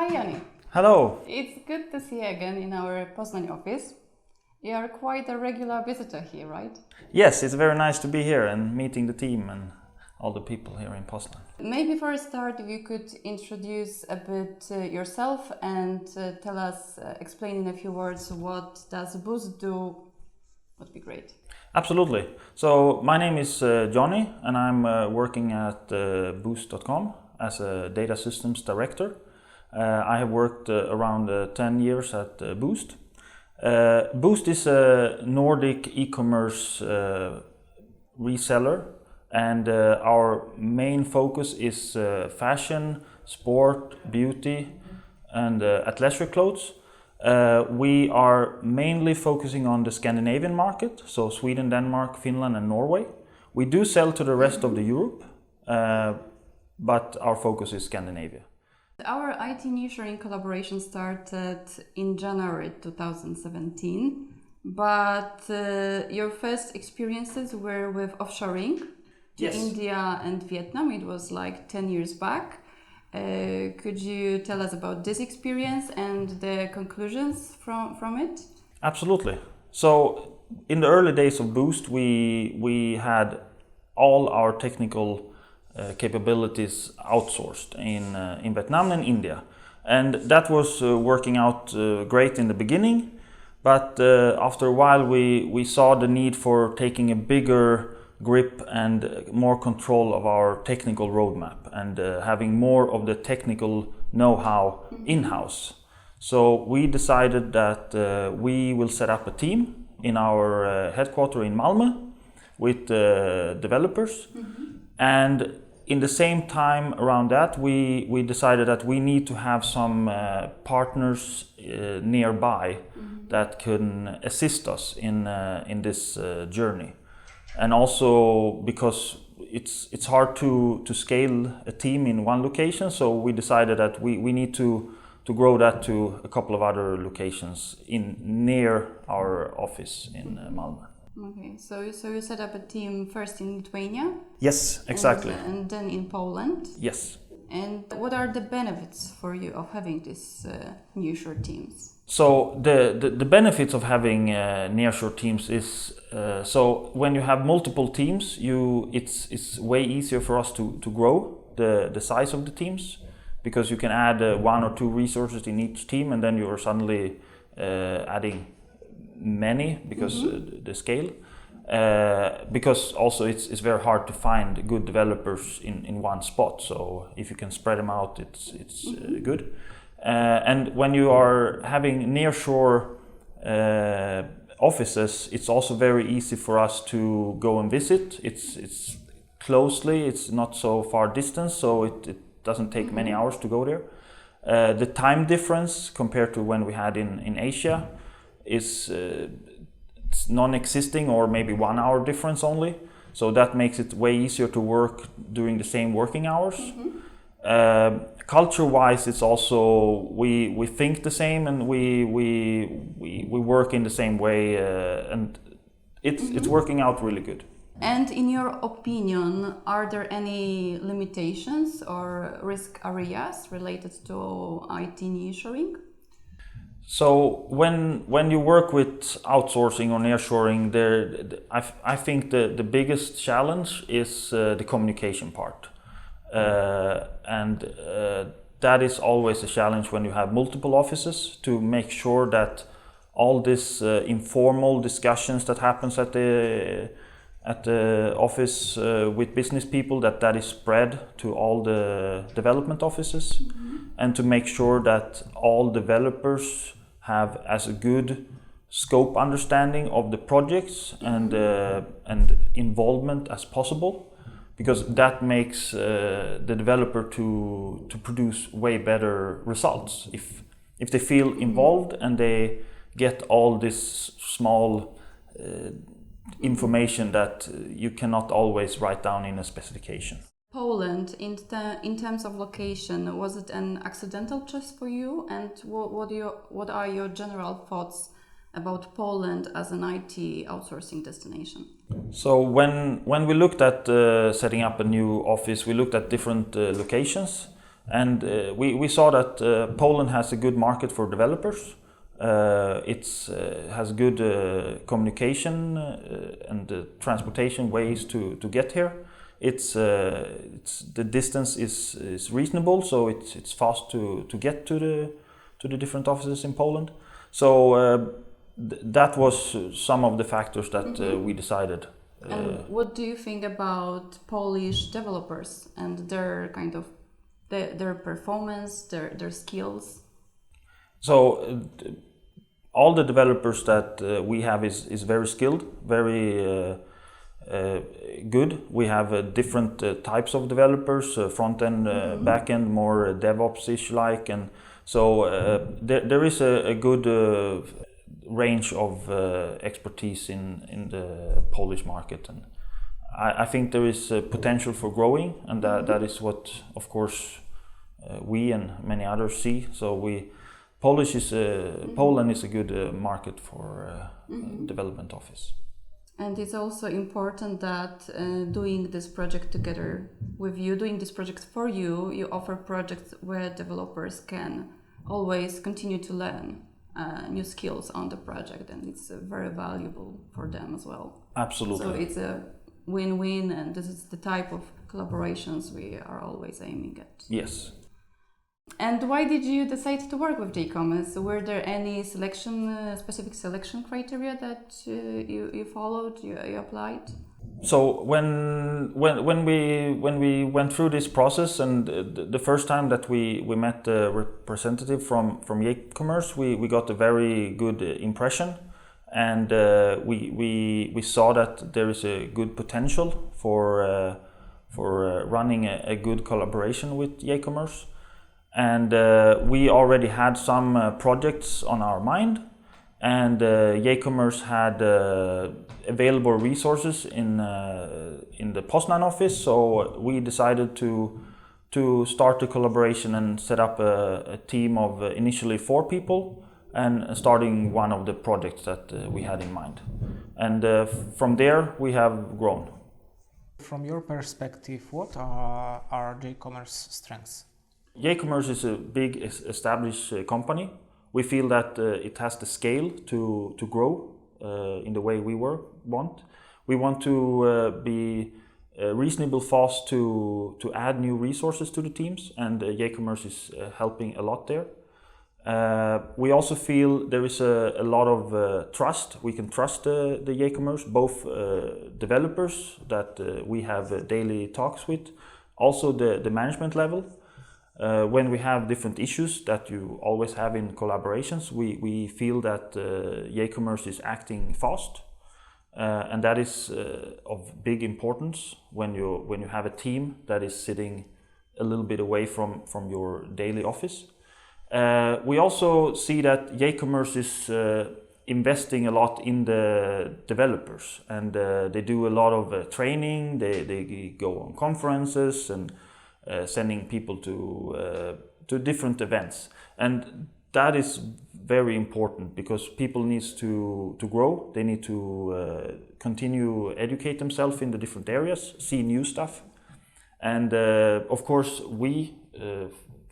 Hi, Joni. Hello. It's good to see you again in our Poznań office. You are quite a regular visitor here, right? Yes, it's very nice to be here and meeting the team and all the people here in Poznań. Maybe for a start, if you could introduce a bit yourself and tell us, explain in a few words, what does Boozt do, would be great. Absolutely. So my name is Johnny and I'm working at Boozt.com as a data systems director. I have worked around 10 years at Boozt. Boozt is a Nordic e-commerce reseller, and our main focus is fashion, sport, beauty, and athleisure clothes. We are mainly focusing on the Scandinavian market, so Sweden, Denmark, Finland, and Norway. We do sell to the rest of the Europe, but our focus is Scandinavia. Our IT Nearshoring collaboration started in January 2017, but your first experiences were with offshoring to Yes. India and Vietnam. It was like 10 years back. Could you tell us about this experience and the conclusions from it? Absolutely. So in the early days of Boozt, we had all our technical capabilities outsourced in Vietnam and India, and that was working out great in the beginning. But after a while, we saw the need for taking a bigger grip and more control of our technical roadmap and having more of the technical know-how in-house. So we decided that we will set up a team in our headquarters in Malmö with developers. And in the same time around that, we decided that we need to have some partners nearby that can assist us in this journey. And also because it's hard to scale a team in one location, so we decided that we need to grow that to a couple of other locations near our office in Malmö. Okay, so you set up a team first in Lithuania? Yes, exactly. And then in Poland? Yes. And what are the benefits for you of having these nearshore teams? So the benefits of having nearshore teams is so when you have multiple teams, it's way easier for us to grow the size of the teams, because you can add one or two resources in each team, and then you're suddenly adding many because the scale. Because also it's very hard to find good developers in one spot. So if you can spread them out, it's good. And when you are having nearshore offices, it's also very easy for us to go and visit. It's closely, it's not so far distance, so it doesn't take many hours to go there. The time difference compared to when we had in Asia is it's non-existing, or maybe 1 hour difference only. So that makes it way easier to work during the same working hours. Culture-wise, it's also we think the same, and we work in the same way, and it's working out really good. And in your opinion, are there any limitations or risk areas related to IT nearshoring? So when you work with outsourcing or nearshoring, I think the biggest challenge is the communication part. And that is always a challenge when you have multiple offices, to make sure that all this informal discussions that happens at the office with business people, that is spread to all the development offices, and to make sure that all developers have as a good scope understanding of the projects and involvement as possible, because that makes the developer to produce way better results if they feel involved and they get all this small information that you cannot always write down in a specification. Poland, in terms of location, was it an accidental choice for you? And what are your general thoughts about Poland as an IT outsourcing destination? So when we looked at setting up a new office, we looked at different locations. And we saw that Poland has a good market for developers. It has good communication and transportation ways to get here. The distance is reasonable, so it's fast to get to the different offices in Poland. So that was some of the factors that we decided. And what do you think about Polish developers and their kind of their performance, their skills? So all the developers that we have is very skilled, very good. We have different types of developers, front end, back end, more DevOps-ish like, and so there is a good range of expertise in the Polish market, and I think there is potential for growing, and that is what, of course, we and many others see. So Poland is a good market for development office. And it's also important that doing this project together with you, doing this project for you, you offer projects where developers can always continue to learn new skills on the project, and it's very valuable for them as well. Absolutely. So it's a win-win, and this is the type of collaborations we are always aiming at. Yes. And why did you decide to work with JCommerce? Were there any specific selection criteria that you followed, you applied? So when we went through this process, and the first time that we met a representative from JCommerce, we got a very good impression, and we saw that there is a good potential for running a good collaboration with JCommerce. And we already had some projects on our mind, and JCommerce had available resources in the Poznan office, so we decided to start the collaboration and set up a team of initially 4 people, and starting one of the projects that we had in mind. And from there we have grown. From your perspective, what are JCommerce strengths? JCommerce is a big established company. We feel that it has the scale to grow in the way we want. We want to be reasonable fast to add new resources to the teams, and JCommerce is helping a lot there. We also feel there is a lot of trust. We can trust the JCommerce, both developers that we have daily talks with, also the management level. When we have different issues that you always have in collaborations, we feel that JCommerce is acting fast, and that is of big importance when you have a team that is sitting a little bit away from your daily office. We also see that JCommerce is investing a lot in the developers, and they do a lot of training. They go on conferences and sending people to different events, and that is very important because people need to grow. They need to continue educate themselves in the different areas, see new stuff, and of course we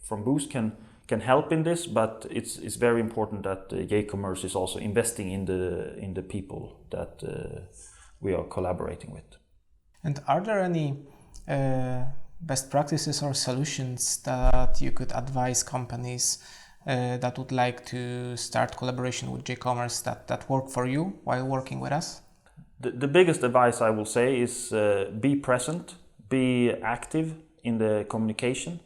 from Boozt can help in this, but it's very important that JCommerce is also investing in the people that we are collaborating with. And are there any best practices or solutions that you could advise companies that would like to start collaboration with JCommerce that work for you while working with us? The biggest advice I will say is be present, be active in the communication.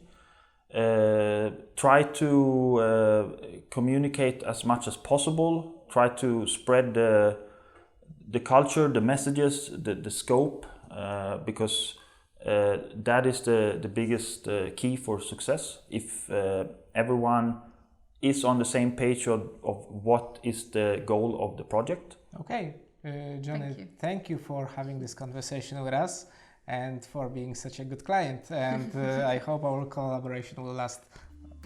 Try to communicate as much as possible. Try to spread the culture, the messages, the scope, because that is the biggest key for success. If everyone is on the same page of what is the goal of the project. Okay, Johnny, thank you for having this conversation with us and for being such a good client. And I hope our collaboration will last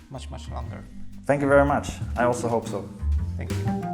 much, much longer. Thank you very much. I also hope so. Thank you.